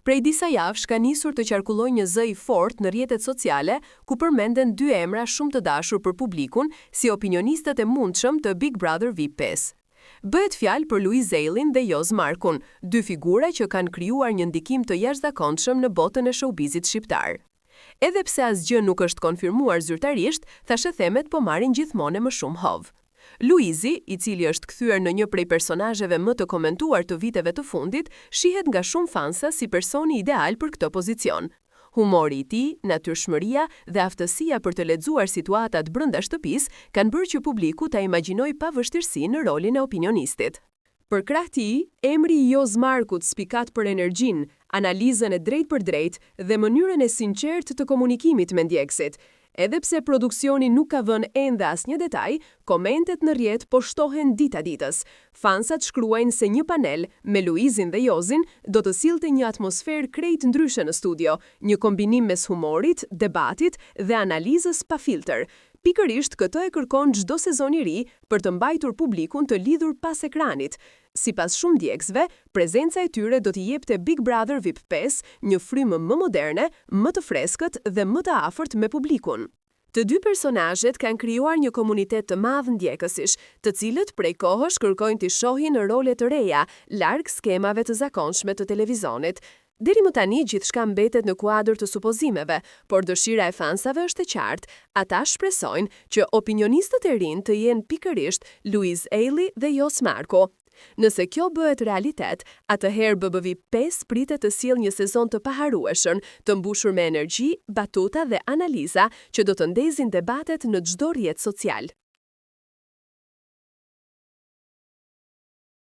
Prej disa javësh ka nisur të qarkullojë një zë i fortë në rrjetet sociale, ku përmenden dy emra shumë të dashur për publikun si opinionistët e mundshëm të Big Brother VIP 5. Bëhet fjalë për Louise Aylin dhe Joz Markun, dy figura që kanë krijuar një ndikim të jashtëzakonshëm në botën e showbizit shqiptar. Edhe pse asgjë nuk është konfirmuar zyrtarisht, thashë themet po marrin gjithmonë më shumë hov. Luizi, i cili është kthyer në një prej personazheve më të komentuar të viteve të fundit, shihet nga shumë fansa si personi ideal për këtë pozicion. Humori i tij, natyrshmëria dhe aftësia për të lexuar situatat brenda shtëpisë kanë bërë që publiku ta imagjinojë pa vështirësi në rolin e opinionistit. Për krah të tij, emri i Joz Markut spikat për energjinë, analizën e drejtë dhe mënyrën e sinqertë të komunikimit me ndjekësit. Edhe pse produksioni nuk ka vënë ende asnjë detaj, komentet në rrjet po shtohen dita ditës. Fansat shkruajnë se një panel me Luizin dhe Jozin do të sillte një atmosferë krejt ndryshe në studio, një kombinim mes humorit, debatit dhe analizës pa filter. Pikërisht këtë e kërkon çdo sezon i ri për të mbajtur publikun të lidhur pas ekranit. Sipas shumë ndjekësve, prezenca e tyre do t'i jepte Big Brother VIP 5 një frymë më moderne, më të freskët dhe më të afërt me publikun. Të dy personazhet kanë krijuar një komunitet të madh ndjekësish, të cilët prej kohësh kërkojnë t'i shohin në role të reja, larg skemave të zakonshme të televizionit. Deri më tani gjithçka mbetet në kuadër të supozimeve, por dëshira e fansave është e qartë. Ata shpresojnë që opinionistët e rinj të jenë pikërisht Louise Aylin dhe Joz Marku. Nëse kjo bëhet realitet, atëherë BBVIP 5 pritet të sjellë një sezon të paharrueshëm, të mbushur me energji, batuta dhe analiza që do të ndezin debatet në çdo rrjet social.